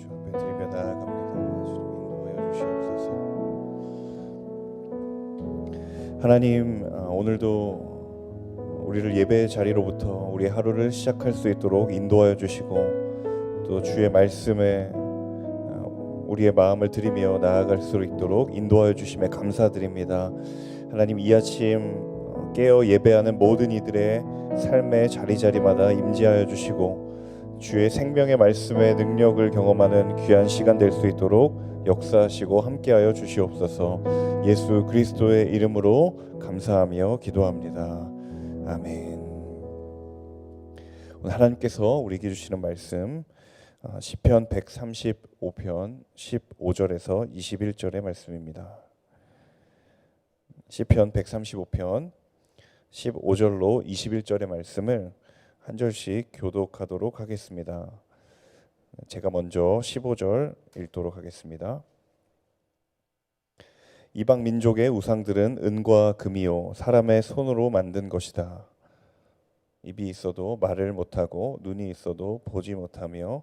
주 앞에 드리며 나아갑니다. 주님 인도하여 주시옵소서. 하나님, 오늘도 우리를 예배의 자리로부터 우리 하루를 시작할 수 있도록 인도하여 주시고, 또 주의 말씀에 우리의 마음을 드리며 나아갈 수 있도록 인도하여 주심에 감사드립니다. 하나님, 이 아침 깨어 예배하는 모든 이들의 삶의 자리자리마다 임재하여 주시고, 주의 생명의 말씀의 능력을 경험하는 귀한 시간 될 수 있도록 역사하시고 함께하여 주시옵소서. 예수 그리스도의 이름으로 감사하며 기도합니다. 아멘. 오늘 하나님께서 우리에게 주시는 말씀, 시편 135편 15절에서 21절의 말씀입니다. 시편 135편 15절로 21절의 말씀을 한 절씩 교독하도록 하겠습니다. 제가 먼저 15절 읽도록 하겠습니다. 이방 민족의 우상들은 은과 금이요 사람의 손으로 만든 것이다. 입이 있어도 말을 못하고 눈이 있어도 보지 못하며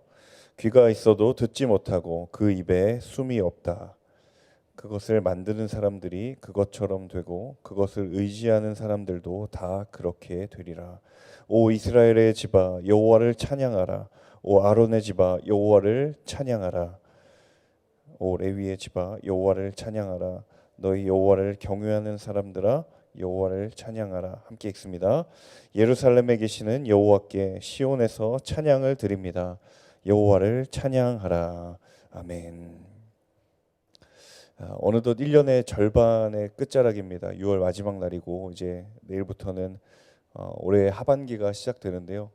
귀가 있어도 듣지 못하고 그 입에 숨이 없다. 그것을 만드는 사람들이 그것처럼 되고 그것을 의지하는 사람들도 다 그렇게 되리라. 오 이스라엘의 집아 여호와를 찬양하라. 오 아론의 집아 여호와를 찬양하라. 오 레위의 집아 여호와를 찬양하라. 너희 여호와를 경외하는 사람들아 여호와를 찬양하라. 함께 읽습니다. 예루살렘에 계시는 여호와께 시온에서 찬양을 드립니다. 여호와를 찬양하라. 아멘. 어느덧 1년의 절반의 끝자락입니다. 6월 마지막 날이고 이제 내일부터는 올해 하반기가 시작되는데요.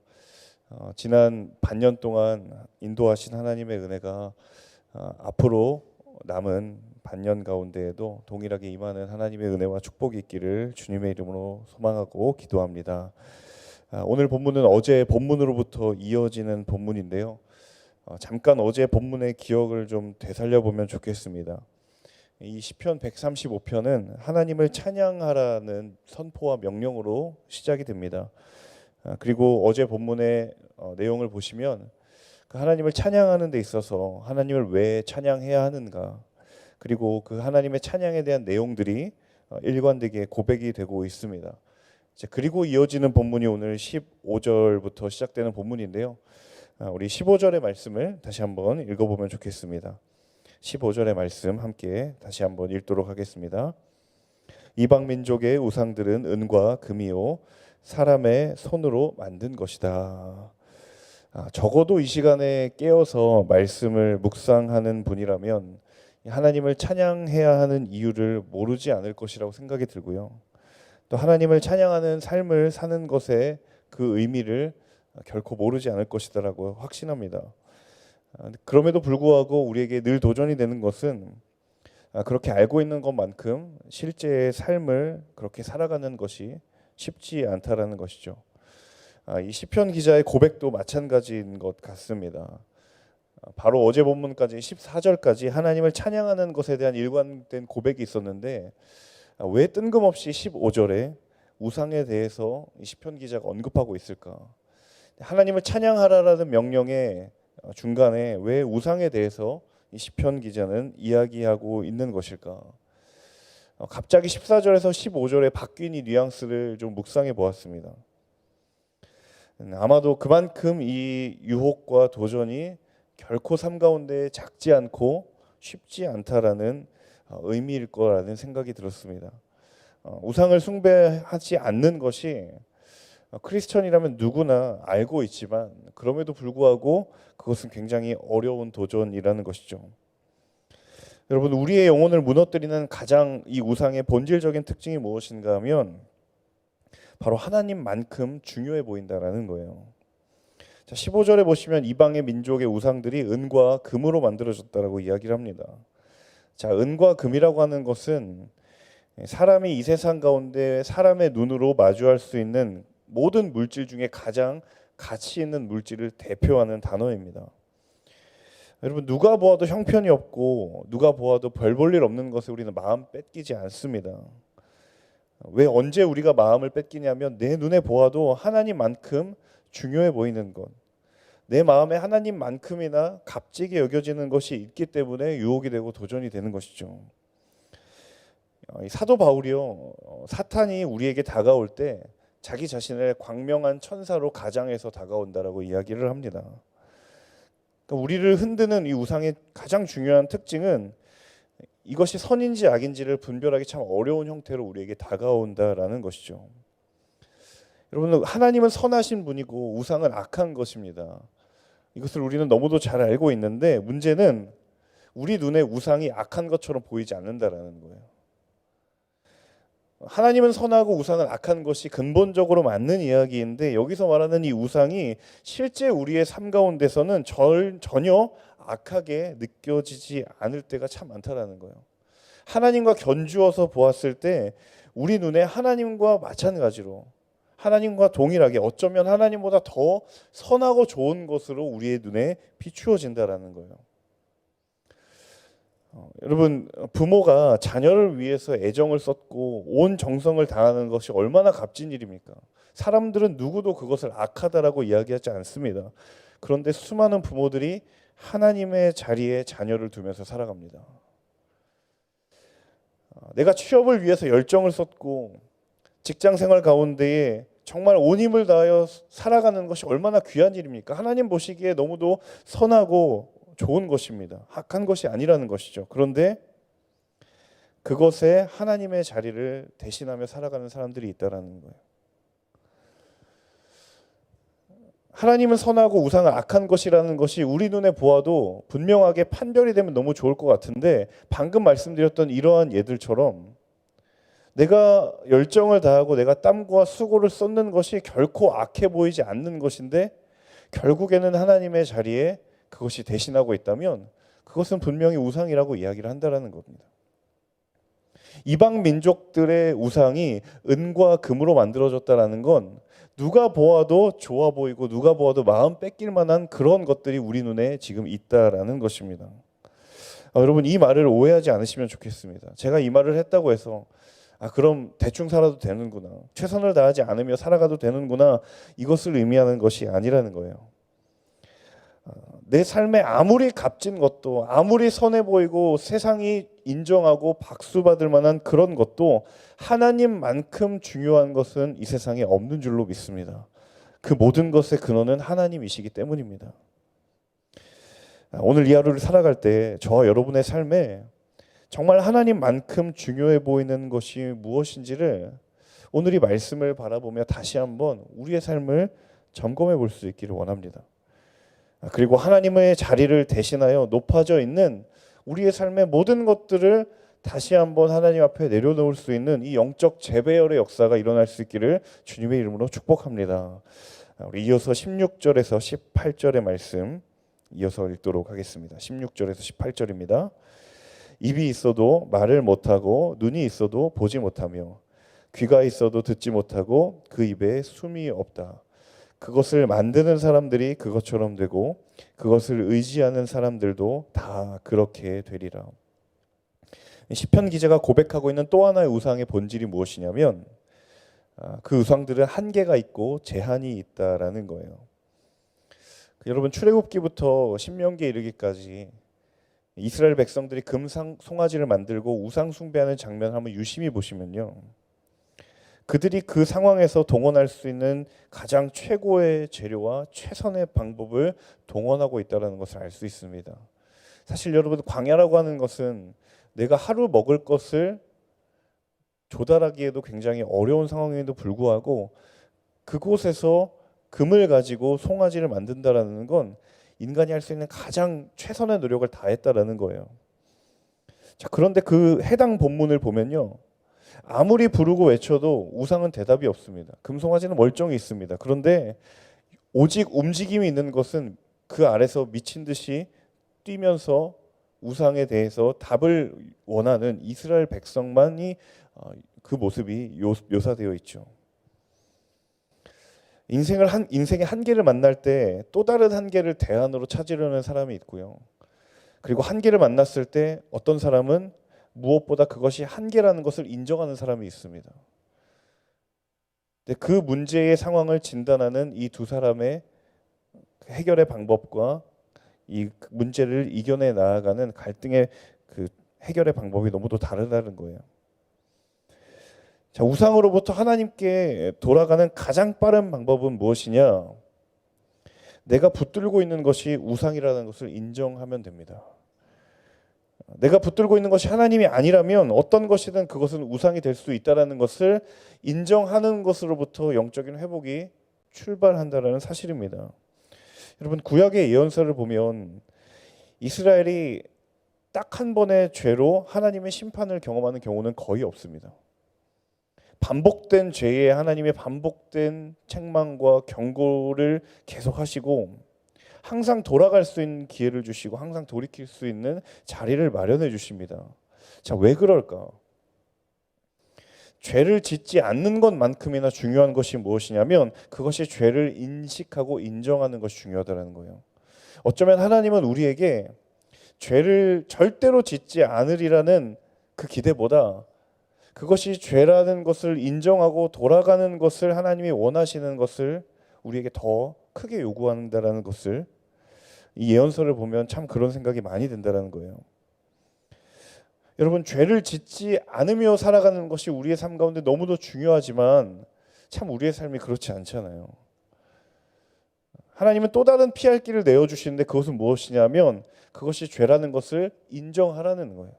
지난 반년 동안 인도하신 하나님의 은혜가 앞으로 남은 반년 가운데에도 동일하게 임하는 하나님의 은혜와 축복이 있기를 주님의 이름으로 소망하고 기도합니다. 오늘 본문은 어제 본문으로부터 이어지는 본문인데요. 잠깐 어제 본문의 기억을 좀 되살려보면 좋겠습니다. 이 시편 135편은 하나님을 찬양하라는 선포와 명령으로 시작이 됩니다. 그리고 어제 본문의 내용을 보시면 그 하나님을 찬양하는 데 있어서 하나님을 왜 찬양해야 하는가, 그리고 그 하나님의 찬양에 대한 내용들이 일관되게 고백이 되고 있습니다. 그리고 이어지는 본문이 오늘 15절부터 시작되는 본문인데요. 우리 15절의 말씀을 다시 한번 읽어보면 좋겠습니다. 15절의 말씀 함께 다시 한번 읽도록 하겠습니다. 이방 민족의 우상들은 은과 금이요 사람의 손으로 만든 것이다. 적어도 이 시간에 깨어서 말씀을 묵상하는 분이라면 하나님을 찬양해야 하는 이유를 모르지 않을 것이라고 생각이 들고요. 또 하나님을 찬양하는 삶을 사는 것의 그 의미를 결코 모르지 않을 것이다라고 확신합니다. 그럼에도 불구하고 우리에게 늘 도전이 되는 것은 그렇게 알고 있는 것만큼 실제의 삶을 그렇게 살아가는 것이 쉽지 않다라는 것이죠. 이 시편 기자의 고백도 마찬가지인 것 같습니다. 바로 어제 본문까지 14절까지 하나님을 찬양하는 것에 대한 일관된 고백이 있었는데 왜 뜬금없이 15절에 우상에 대해서 이 시편 기자가 언급하고 있을까? 하나님을 찬양하라라는 명령에 중간에 왜 우상에 대해서 이 시편 기자는 이야기하고 있는 것일까? 갑자기 14절에서 15절에 바뀐 이 뉘앙스를 좀 묵상해 보았습니다. 아마도 그만큼 이 유혹과 도전이 결코 삶 가운데 작지 않고 쉽지 않다라는 의미일 거라는 생각이 들었습니다. 우상을 숭배하지 않는 것이 크리스천이라면 누구나 알고 있지만 그럼에도 불구하고 그것은 굉장히 어려운 도전이라는 것이죠. 여러분, 우리의 영혼을 무너뜨리는 가장 이 우상의 본질적인 특징이 무엇인가 하면 바로 하나님만큼 중요해 보인다라는 거예요. 자, 15절에 보시면 이방의 민족의 우상들이 은과 금으로 만들어졌다라고 이야기를 합니다. 자, 은과 금이라고 하는 것은 사람이 이 세상 가운데 사람의 눈으로 마주할 수 있는 모든 물질 중에 가장 가치 있는 물질을 대표하는 단어입니다. 여러분, 누가 보아도 형편이 없고 누가 보아도 별 볼 일 없는 것에 우리는 마음 뺏기지 않습니다. 왜 언제 우리가 마음을 뺏기냐면 내 눈에 보아도 하나님만큼 중요해 보이는 것, 내 마음에 하나님만큼이나 값지게 여겨지는 것이 있기 때문에 유혹이 되고 도전이 되는 것이죠. 이 사도 바울이요, 사탄이 우리에게 다가올 때 자기 자신을 광명한 천사로 가장해서 다가온다라고 이야기를 합니다. 그러니까 우리를 흔드는 이 우상의 가장 중요한 특징은 이것이 선인지 악인지를 분별하기 참 어려운 형태로 우리에게 다가온다라는 것이죠. 여러분, 하나님은 선하신 분이고 우상은 악한 것입니다. 이것을 우리는 너무도 잘 알고 있는데 문제는 우리 눈에 우상이 악한 것처럼 보이지 않는다라는 거예요. 하나님은 선하고 우상은 악한 것이 근본적으로 맞는 이야기인데 여기서 말하는 이 우상이 실제 우리의 삶 가운데서는 전혀 악하게 느껴지지 않을 때가 참 많다라는 거예요. 하나님과 견주어서 보았을 때 우리 눈에 하나님과 마찬가지로, 하나님과 동일하게, 어쩌면 하나님보다 더 선하고 좋은 것으로 우리의 눈에 비추어진다라는 거예요. 여러분, 부모가 자녀를 위해서 애정을 쏟고 온 정성을 다하는 것이 얼마나 값진 일입니까? 사람들은 누구도 그것을 악하다라고 이야기하지 않습니다. 그런데 수많은 부모들이 하나님의 자리에 자녀를 두면서 살아갑니다. 내가 취업을 위해서 열정을 쏟고 직장 생활 가운데에 정말 온 힘을 다하여 살아가는 것이 얼마나 귀한 일입니까? 하나님 보시기에 너무도 선하고 좋은 것입니다. 악한 것이 아니라는 것이죠. 그런데 그것에 하나님의 자리를 대신하며 살아가는 사람들이 있다라는 거예요. 하나님은 선하고 우상은 악한 것이라는 것이 우리 눈에 보아도 분명하게 판별이 되면 너무 좋을 것 같은데 방금 말씀드렸던 이러한 예들처럼 내가 열정을 다하고 내가 땀과 수고를 쏟는 것이 결코 악해 보이지 않는 것인데 결국에는 하나님의 자리에 그것이 대신하고 있다면 그것은 분명히 우상이라고 이야기를 한다라는 겁니다. 이방 민족들의 우상이 은과 금으로 만들어졌다라는 건 누가 보아도 좋아 보이고 누가 보아도 마음 뺏길 만한 그런 것들이 우리 눈에 지금 있다라는 것입니다. 여러분, 이 말을 오해하지 않으시면 좋겠습니다. 제가 이 말을 했다고 해서 그럼 대충 살아도 되는구나, 최선을 다하지 않으며 살아가도 되는구나, 이것을 의미하는 것이 아니라는 거예요. 내 삶에 아무리 값진 것도, 아무리 선해 보이고 세상이 인정하고 박수받을 만한 그런 것도 하나님만큼 중요한 것은 이 세상에 없는 줄로 믿습니다. 그 모든 것의 근원은 하나님이시기 때문입니다. 오늘 이 하루를 살아갈 때 저와 여러분의 삶에 정말 하나님만큼 중요해 보이는 것이 무엇인지를 오늘 이 말씀을 바라보며 다시 한번 우리의 삶을 점검해 볼 수 있기를 원합니다. 그리고 하나님의 자리를 대신하여 높아져 있는 우리의 삶의 모든 것들을 다시 한번 하나님 앞에 내려놓을 수 있는 이 영적 재배열의 역사가 일어날 수 있기를 주님의 이름으로 축복합니다. 우리 이어서 16절에서 18절의 말씀 이어서 읽도록 하겠습니다. 16절에서 18절입니다. 입이 있어도 말을 못하고 눈이 있어도 보지 못하며 귀가 있어도 듣지 못하고 그 입에 숨이 없다. 그것을 만드는 사람들이 그것처럼 되고 그것을 의지하는 사람들도 다 그렇게 되리라. 시편 기자가 고백하고 있는 또 하나의 우상의 본질이 무엇이냐면 그 우상들은 한계가 있고 제한이 있다라는 거예요. 여러분, 출애굽기부터 신명기에 이르기까지 이스라엘 백성들이 송아지를 만들고 우상 숭배하는 장면을 한번 유심히 보시면요, 그들이 그 상황에서 동원할 수 있는 가장 최고의 재료와 최선의 방법을 동원하고 있다는 것을 알 수 있습니다. 사실 여러분, 광야라고 하는 것은 내가 하루 먹을 것을 조달하기에도 굉장히 어려운 상황임에도 불구하고 그곳에서 금을 가지고 송아지를 만든다라는 건 인간이 할 수 있는 가장 최선의 노력을 다했다라는 거예요. 자, 그런데 그 해당 본문을 보면요, 아무리 부르고 외쳐도 우상은 대답이 없습니다. 금송아지는 멀쩡히 있습니다. 그런데 오직 움직임이 있는 것은 그 아래서 미친 듯이 뛰면서 우상에 대해서 답을 원하는 이스라엘 백성만이 그 모습이 묘사되어 있죠. 인생의 한계를 만날 때 또 다른 한계를 대안으로 찾으려는 사람이 있고요. 그리고 한계를 만났을 때 어떤 사람은 무엇보다 그것이 한계라는 것을 인정하는 사람이 있습니다. 근데 그 문제의 상황을 진단하는 이 두 사람의 해결의 방법과 이 문제를 이겨내 나아가는 갈등의 그 해결의 방법이 너무도 다르다는 거예요. 자, 우상으로부터 하나님께 돌아가는 가장 빠른 방법은 무엇이냐? 내가 붙들고 있는 것이 우상이라는 것을 인정하면 됩니다. 내가 붙들고 있는 것이 하나님이 아니라면 어떤 것이든 그것은 우상이 될 수 있다는 것을 인정하는 것으로부터 영적인 회복이 출발한다는 사실입니다. 여러분, 구약의 예언서를 보면 이스라엘이 딱 한 번의 죄로 하나님의 심판을 경험하는 경우는 거의 없습니다. 반복된 죄에 하나님의 반복된 책망과 경고를 계속하시고 항상 돌아갈 수 있는 기회를 주시고 항상 돌이킬 수 있는 자리를 마련해 주십니다. 자, 왜 그럴까? 죄를 짓지 않는 것만큼이나 중요한 것이 무엇이냐면 그것이 죄를 인식하고 인정하는 것이 중요하다는 거예요. 어쩌면 하나님은 우리에게 죄를 절대로 짓지 않으리라는 그 기대보다 그것이 죄라는 것을 인정하고 돌아가는 것을 하나님이 원하시는 것을 우리에게 더 크게 요구한다는 것을 이 예언서를 보면 참 그런 생각이 많이 든다는 거예요. 여러분, 죄를 짓지 않으며 살아가는 것이 우리의 삶 가운데 너무도 중요하지만 참 우리의 삶이 그렇지 않잖아요. 하나님은 또 다른 피할 길을 내어주시는데 그것은 무엇이냐면 그것이 죄라는 것을 인정하라는 거예요.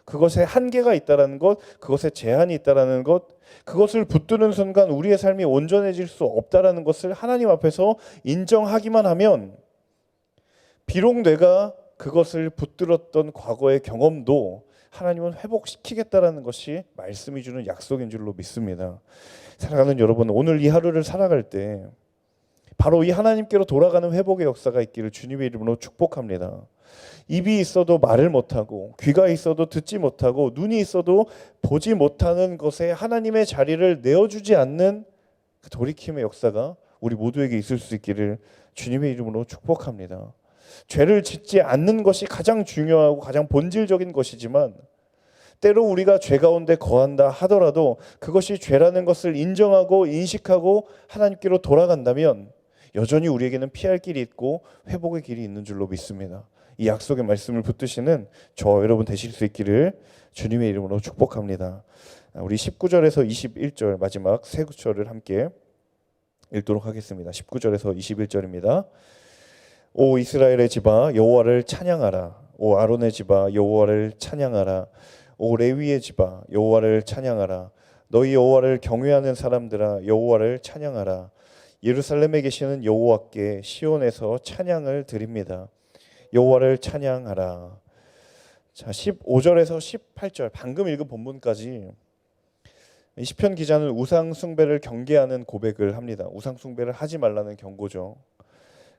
그것에 한계가 있다라는 것, 그것에 제한이 있다라는 것, 그것을 붙드는 순간 우리의 삶이 온전해질 수 없다라는 것을 하나님 앞에서 인정하기만 하면 비록 내가 그것을 붙들었던 과거의 경험도 하나님은 회복시키겠다라는 것이 말씀이 주는 약속인 줄로 믿습니다. 사랑하는 여러분, 오늘 이 하루를 살아갈 때 바로 이 하나님께로 돌아가는 회복의 역사가 있기를 주님의 이름으로 축복합니다. 입이 있어도 말을 못하고 귀가 있어도 듣지 못하고 눈이 있어도 보지 못하는 것에 하나님의 자리를 내어주지 않는 그 돌이킴의 역사가 우리 모두에게 있을 수 있기를 주님의 이름으로 축복합니다. 죄를 짓지 않는 것이 가장 중요하고 가장 본질적인 것이지만 때로 우리가 죄 가운데 거한다 하더라도 그것이 죄라는 것을 인정하고 인식하고 하나님께로 돌아간다면 여전히 우리에게는 피할 길이 있고 회복의 길이 있는 줄로 믿습니다. 이 약속의 말씀을 붙드시는 저 여러분 되실 수 있기를 주님의 이름으로 축복합니다. 우리 19절에서 21절 마지막 세 구절을 함께 읽도록 하겠습니다. 19절에서 21절입니다. 오 이스라엘의 집아 여호와를 찬양하라. 오 아론의 집아 여호와를 찬양하라. 오 레위의 집아 여호와를 찬양하라. 너희 여호와를 경외하는 사람들아 여호와를 찬양하라. 예루살렘에 계시는 여호와께 시온에서 찬양을 드립니다. 여호와를 찬양하라. 자, 15절에서 18절 방금 읽은 본문까지 시편 기자는 우상 숭배를 경계하는 고백을 합니다. 우상 숭배를 하지 말라는 경고죠.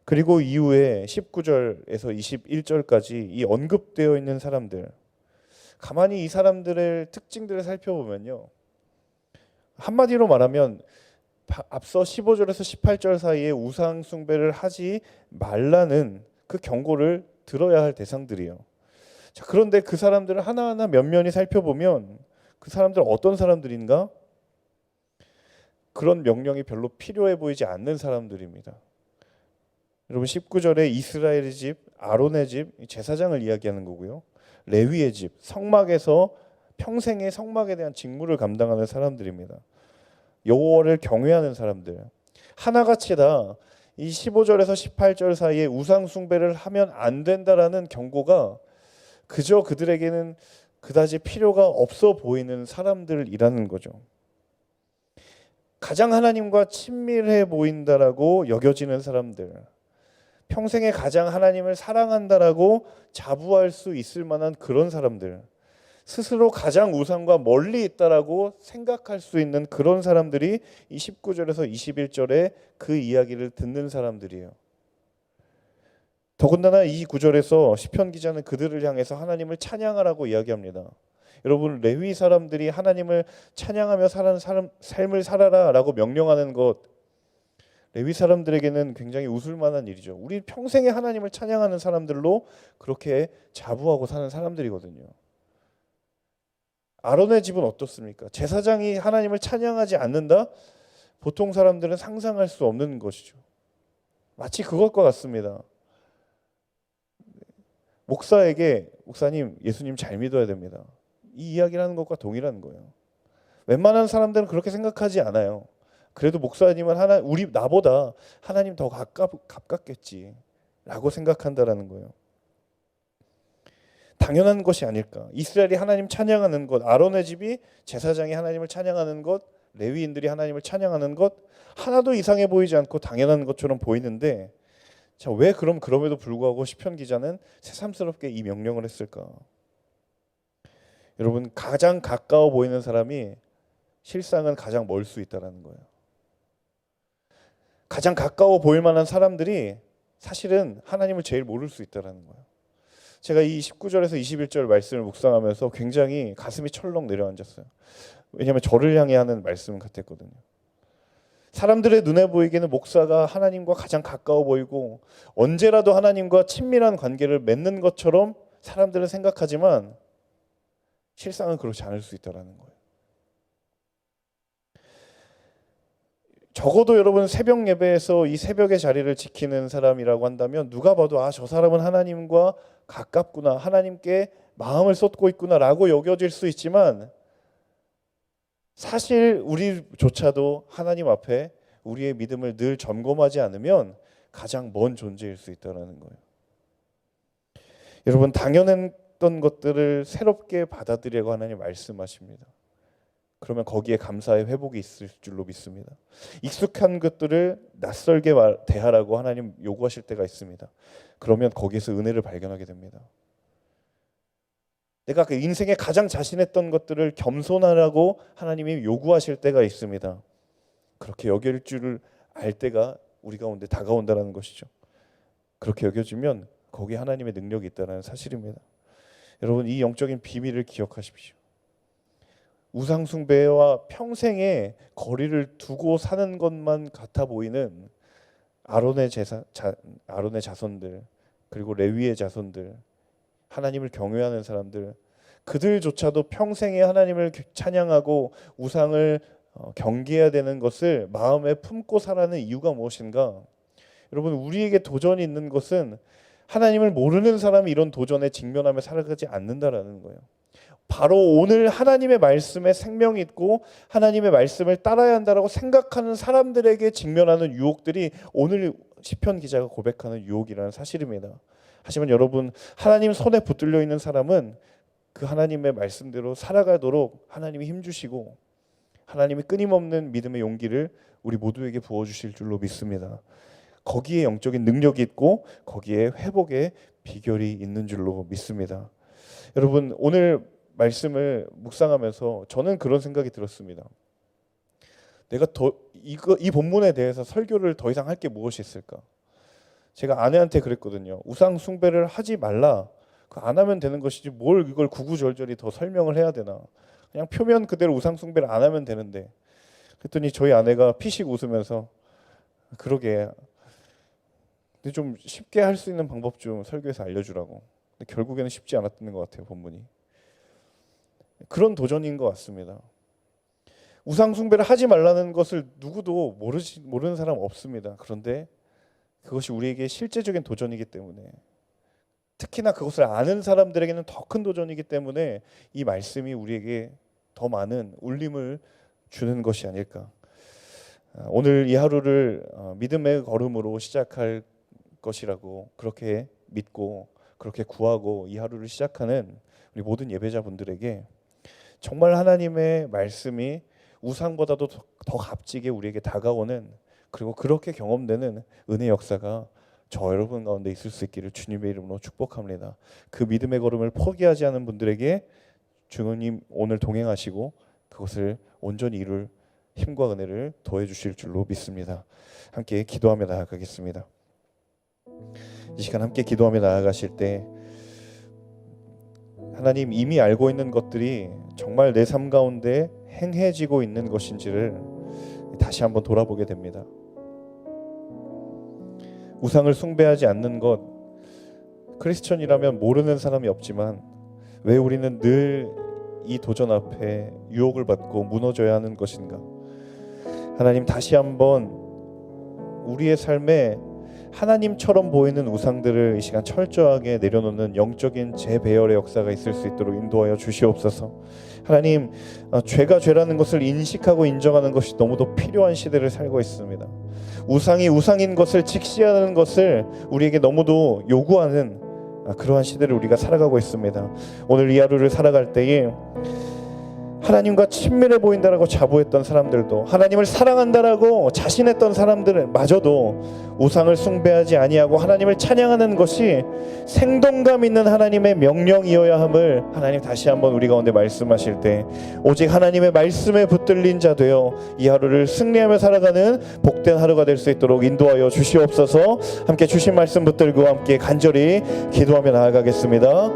그리고 이후에 19절에서 21절까지 이 언급되어 있는 사람들, 가만히 이 사람들의 특징들을 살펴보면요, 한마디로 말하면 앞서 15절에서 18절 사이에 우상 숭배를 하지 말라는 그 경고를 들어야 할 대상들이에요. 자, 그런데 그 사람들을 하나하나 면면히 살펴보면 그 사람들 어떤 사람들인가? 그런 명령이 별로 필요해 보이지 않는 사람들입니다. 여러분, 19절에 이스라엘의 집, 아론의 집, 제사장을 이야기하는 거고요. 레위의 집, 성막에서 평생의 성막에 대한 직무를 감당하는 사람들입니다. 여호와를 경외하는 사람들. 하나같이 다 이 15절에서 18절 사이에 우상 숭배를 하면 안 된다라는 경고가 그저 그들에게는 그다지 필요가 없어 보이는 사람들이라는 거죠. 가장 하나님과 친밀해 보인다라고 여겨지는 사람들, 평생에 가장 하나님을 사랑한다라고 자부할 수 있을 만한 그런 사람들, 스스로 가장 우상과 멀리 있다라고 생각할 수 있는 그런 사람들이 이 19절에서 21절에 그 이야기를 듣는 사람들이에요. 더군다나 이 구절에서 시편 기자는 그들을 향해서 하나님을 찬양하라고 이야기합니다. 여러분, 레위 사람들이 하나님을 찬양하며 사는 삶을 살아라라고 명령하는 것, 레위 사람들에게는 굉장히 웃을 만한 일이죠. 우리 평생에 하나님을 찬양하는 사람들로 그렇게 자부하고 사는 사람들이거든요. 아론의 집은 어떻습니까? 제사장이 하나님을 찬양하지 않는다? 보통 사람들은 상상할 수 없는 것이죠. 마치 그것과 같습니다. 목사에게 목사님 예수님 잘 믿어야 됩니다. 이 이야기를 하는 것과 동일한 거예요. 웬만한 사람들은 그렇게 생각하지 않아요. 그래도 목사님은 나보다 하나님 더 가깝겠지라고 생각한다라는 거예요. 당연한 것이 아닐까. 이스라엘이 하나님 찬양하는 것, 아론의 집이 제사장이 하나님을 찬양하는 것, 레위인들이 하나님을 찬양하는 것 하나도 이상해 보이지 않고 당연한 것처럼 보이는데, 자, 왜 그럼에도 불구하고 시편 기자는 새삼스럽게 이 명령을 했을까? 여러분, 가장 가까워 보이는 사람이 실상은 가장 멀 수 있다는 거예요. 가장 가까워 보일 만한 사람들이 사실은 하나님을 제일 모를 수 있다는 거예요. 제가 이 19절에서 21절 말씀을 묵상하면서 굉장히 가슴이 철렁 내려앉았어요. 왜냐하면 저를 향해 하는 말씀 같았거든요. 사람들의 눈에 보이기에는 목사가 하나님과 가장 가까워 보이고 언제라도 하나님과 친밀한 관계를 맺는 것처럼 사람들은 생각하지만 실상은 그렇지 않을 수 있다는 거예요. 적어도 여러분 새벽 예배에서 이 새벽의 자리를 지키는 사람이라고 한다면 누가 봐도 저 사람은 하나님과 가깝구나, 하나님께 마음을 쏟고 있구나라고 여겨질 수 있지만 사실 우리조차도 하나님 앞에 우리의 믿음을 늘 점검하지 않으면 가장 먼 존재일 수 있다는 거예요. 여러분, 당연했던 것들을 새롭게 받아들이라고 하나님 말씀하십니다. 그러면 거기에 감사의 회복이 있을 줄로 믿습니다. 익숙한 것들을 낯설게 대하라고 하나님 요구하실 때가 있습니다. 그러면 거기에서 은혜를 발견하게 됩니다. 내가 그 인생에 가장 자신했던 것들을 겸손하라고 하나님이 요구하실 때가 있습니다. 그렇게 여길 줄을 알 때가 우리 가운데 다가온다는 것이죠. 그렇게 여겨지면 거기에 하나님의 능력이 있다는 사실입니다. 여러분, 이 영적인 비밀을 기억하십시오. 우상 숭배와 평생의 거리를 두고 사는 것만 같아 보이는 아론의 자손들, 그리고 레위의 자손들, 하나님을 경외하는 사람들, 그들조차도 평생에 하나님을 찬양하고 우상을 경계해야 되는 것을 마음에 품고 살아가는 이유가 무엇인가? 여러분, 우리에게 도전이 있는 것은 하나님을 모르는 사람이 이런 도전에 직면하며 살아가지 않는다라는 거예요. 바로 오늘 하나님의 말씀에 생명이 있고 하나님의 말씀을 따라야 한다라고 생각하는 사람들에게 직면하는 유혹들이 오늘 시편 기자가 고백하는 유혹이라는 사실입니다. 하지만 여러분, 하나님 손에 붙들려 있는 사람은 그 하나님의 말씀대로 살아가도록 하나님이 힘주시고 하나님이 끊임없는 믿음의 용기를 우리 모두에게 부어주실 줄로 믿습니다. 거기에 영적인 능력이 있고 거기에 회복의 비결이 있는 줄로 믿습니다. 여러분, 오늘 말씀을 묵상하면서 저는 그런 생각이 들었습니다. 내가 이 본문에 대해서 설교를 더 이상 할 게 무엇이 있을까? 제가 아내한테 그랬거든요. 우상 숭배를 하지 말라. 안 하면 되는 것이지 뭘 이걸 구구절절히 더 설명을 해야 되나? 그냥 표면 그대로 우상 숭배를 안 하면 되는데. 그랬더니 저희 아내가 피식 웃으면서 그러게. 근데 좀 쉽게 할 수 있는 방법 좀 설교에서 알려주라고. 근데 결국에는 쉽지 않았던 것 같아요, 본문이. 그런 도전인 것 같습니다. 우상 숭배를 하지 말라는 것을 누구도 모르는 사람 없습니다. 그런데 그것이 우리에게 실제적인 도전이기 때문에, 특히나 그것을 아는 사람들에게는 더 큰 도전이기 때문에 이 말씀이 우리에게 더 많은 울림을 주는 것이 아닐까. 오늘 이 하루를 믿음의 걸음으로 시작할 것이라고 그렇게 믿고 그렇게 구하고 이 하루를 시작하는 우리 모든 예배자분들에게 정말 하나님의 말씀이 우상보다도 더 값지게 우리에게 다가오는, 그리고 그렇게 경험되는 은혜 역사가 저 여러분 가운데 있을 수 있기를 주님의 이름으로 축복합니다. 그 믿음의 걸음을 포기하지 않은 분들에게 주님 오늘 동행하시고 그것을 온전히 이룰 힘과 은혜를 더해 주실 줄로 믿습니다. 함께 기도하며 나아가겠습니다. 이 시간 함께 기도하며 나아가실 때 하나님, 이미 알고 있는 것들이 정말 내 삶 가운데 행해지고 있는 것인지를 다시 한번 돌아보게 됩니다. 우상을 숭배하지 않는 것, 크리스천이라면 모르는 사람이 없지만 왜 우리는 늘 이 도전 앞에 유혹을 받고 무너져야 하는 것인가? 하나님, 다시 한번 우리의 삶에 하나님처럼 보이는 우상들을 이 시간 철저하게 내려놓는 영적인 재배열의 역사가 있을 수 있도록 인도하여 주시옵소서. 하나님, 죄가 죄라는 것을 인식하고 인정하는 것이 너무도 필요한 시대를 살고 있습니다. 우상이 우상인 것을 직시하는 것을 우리에게 너무도 요구하는 그러한 시대를 우리가 살아가고 있습니다. 오늘 이 하루를 살아갈 때에 하나님과 친밀해 보인다라고 자부했던 사람들도, 하나님을 사랑한다라고 자신했던 사람들은 마저도 우상을 숭배하지 아니하고 하나님을 찬양하는 것이 생동감 있는 하나님의 명령이어야 함을 하나님 다시 한번 우리 가운데 말씀하실 때, 오직 하나님의 말씀에 붙들린 자 되어 이 하루를 승리하며 살아가는 복된 하루가 될 수 있도록 인도하여 주시옵소서. 함께 주신 말씀 붙들고 함께 간절히 기도하며 나아가겠습니다.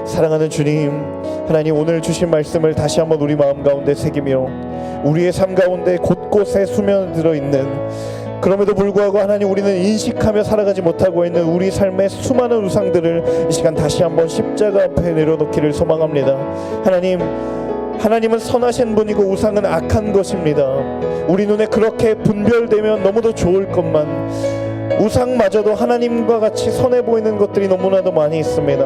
사랑하는 주님, 하나님, 오늘 주신 말씀을 다시 한번 우리 마음 가운데 새기며 우리의 삶 가운데 곳곳에 수면들어 있는, 그럼에도 불구하고 하나님, 우리는 인식하며 살아가지 못하고 있는 우리 삶의 수많은 우상들을 이 시간 다시 한번 십자가 앞에 내려놓기를 소망합니다. 하나님은 선하신 분이고 우상은 악한 것입니다. 우리 눈에 그렇게 분별되면 너무도 좋을 것만, 우상마저도 하나님과 같이 선해 보이는 것들이 너무나도 많이 있습니다.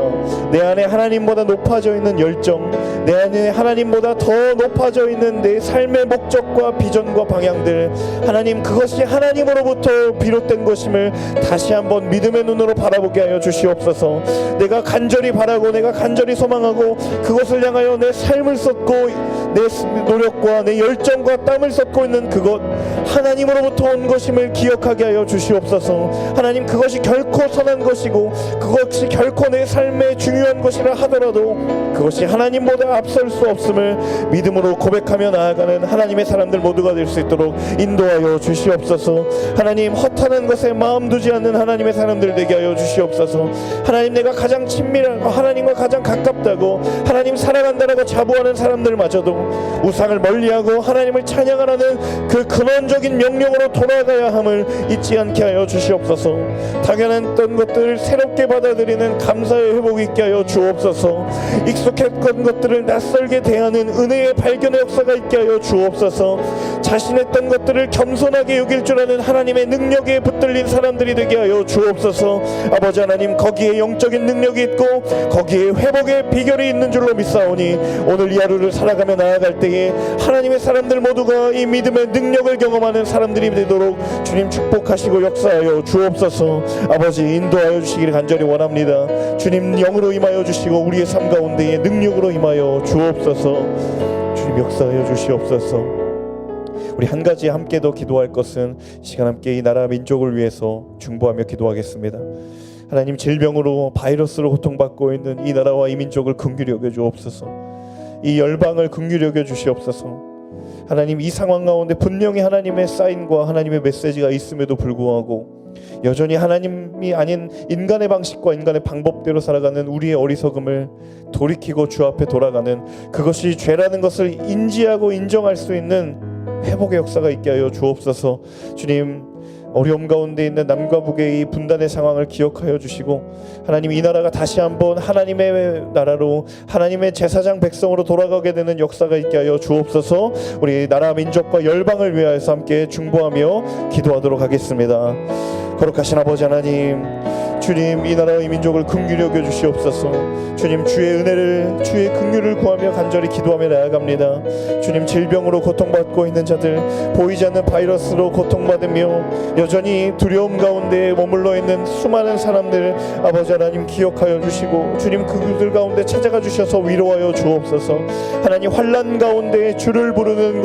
내 안에 하나님보다 높아져 있는 열정, 내 안에 하나님보다 더 높아져 있는 내 삶의 목적과 비전과 방향들, 하나님, 그것이 하나님으로부터 비롯된 것임을 다시 한번 믿음의 눈으로 바라보게 하여 주시옵소서. 내가 간절히 바라고 내가 간절히 소망하고 그것을 향하여 내 삶을 쏟고 내 노력과 내 열정과 땀을 쏟고 있는 그것, 하나님으로부터 온 것임을 기억하게 하여 주시옵소서. 하나님, 그것이 결코 선한 것이고 그것이 결코 내 삶에 중요한 것이라 하더라도 그것이 하나님보다 앞설 수 없음을 믿음으로 고백하며 나아가는 하나님의 사람들 모두가 될 수 있도록 인도하여 주시옵소서. 하나님, 허탄한 것에 마음 두지 않는 하나님의 사람들 되게 하여 주시옵소서. 하나님, 내가 가장 친밀하고 하나님과 가장 가깝다고 하나님 사랑한다라고 자부하는 사람들마저도 우상을 멀리하고 하나님을 찬양하라는 그 근원적인 명령으로 돌아가야 함을 잊지 않게 하여 주시옵소서. 당연했던 것들을 새롭게 받아들이는 감사의 회복이 있게 하여 주옵소서. 익숙했던 것들을 낯설게 대하는 은혜의 발견의 역사가 있게 하여 주옵소서. 자신했던 것들을 겸손하게 여길 줄 아는 하나님의 능력에 붙들린 사람들이 되게 하여 주옵소서. 아버지 하나님, 거기에 영적인 능력이 있고 거기에 회복의 비결이 있는 줄로 믿사오니 오늘 이 하루를 살아가며 나아갈 때에 하나님의 사람들 모두가 이 믿음의 능력을 경험하는 사람들이 되도록 주님 축복하시고 역사하여 주옵소서. 아버지, 인도하여 주시기를 간절히 원합니다. 주님, 영으로 임하여 주시고 우리의 삶 가운데에 능력으로 임하여 주옵소서. 주님, 역사하여 주시옵소서. 우리 한 가지 함께 더 기도할 것은 시간 함께 이 나라 민족을 위해서 중보하며 기도하겠습니다. 하나님, 질병으로 바이러스로 고통받고 있는 이 나라와 이 민족을 긍휼히 여겨 주옵소서. 이 열방을 긍휼히 여겨 주시옵소서. 하나님, 이 상황 가운데 분명히 하나님의 사인과 하나님의 메시지가 있음에도 불구하고 여전히 하나님이 아닌 인간의 방식과 인간의 방법대로 살아가는 우리의 어리석음을 돌이키고 주 앞에 돌아가는, 그것이 죄라는 것을 인지하고 인정할 수 있는 회복의 역사가 있게 하여 주옵소서. 주님, 어려움 가운데 있는 남과 북의 이 분단의 상황을 기억하여 주시고 하나님, 이 나라가 다시 한번 하나님의 나라로 하나님의 제사장 백성으로 돌아가게 되는 역사가 있게 하여 주옵소서. 우리 나라 민족과 열방을 위하여서 함께 중보하며 기도하도록 하겠습니다. 거룩하신 아버지 하나님, 주님, 이 나라와 이 민족을 긍휼히 여겨 주시옵소서. 주님, 주의 은혜를, 주의 긍휼을 구하며 간절히 기도하며 나아갑니다. 주님, 질병으로 고통받고 있는 자들, 보이지 않는 바이러스로 고통받으며 여전히 두려움 가운데 머물러 있는 수많은 사람들, 아버지 하나님 기억하여 주시고 주님, 그들 가운데 찾아가 주셔서 위로하여 주옵소서. 하나님, 환난 가운데 주를 부르는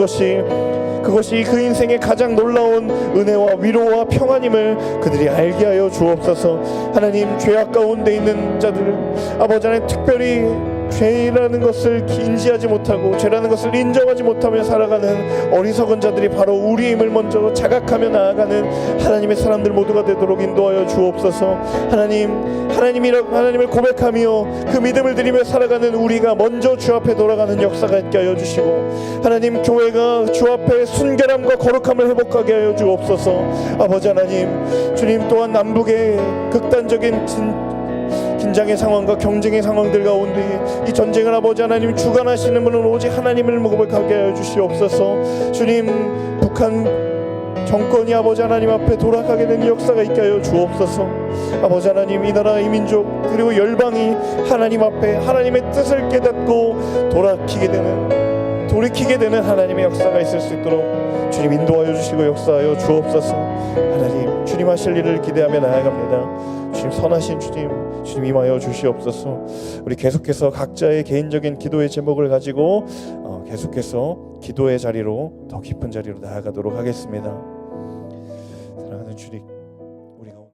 그것이 그 인생의 가장 놀라운 은혜와 위로와 평안임을 그들이 알게 하여 주옵소서. 하나님, 죄악 가운데 있는 자들, 아버지 하나님, 특별히 죄라는 것을 인지하지 못하고 죄라는 것을 인정하지 못하며 살아가는 어리석은 자들이 바로 우리의 힘을 먼저 자각하며 나아가는 하나님의 사람들 모두가 되도록 인도하여 주옵소서. 하나님을 고백하며 그 믿음을 드리며 살아가는 우리가 먼저 주 앞에 돌아가는 역사가 있게 하여 주시고, 하나님, 교회가 주 앞에 순결함과 거룩함을 회복하게 하여 주옵소서. 아버지 하나님, 주님 또한 남북의 극단적인 긴장의 상황과 경쟁의 상황들 가운데 이 전쟁을 아버지 하나님 주관하시는 분은 오직 하나님을 고백하게 하여 주시옵소서. 주님, 북한 정권이 아버지 하나님 앞에 돌아가게 되는 역사가 있게 하여 주옵소서. 아버지 하나님, 이 나라 이 민족 그리고 열방이 하나님 앞에 하나님의 뜻을 깨닫고 돌이키게 되는 하나님의 역사가 있을 수 있도록 주님 인도하여 주시고 역사하여 주옵소서. 하나님, 주님 하실 일을 기대하며 나아갑니다. 주님 선하신 주님 임하여 주시옵소서. 우리 계속해서 각자의 개인적인 기도의 제목을 가지고 계속해서 기도의 자리로, 더 깊은 자리로 나아가도록 하겠습니다. 사랑하는 주님,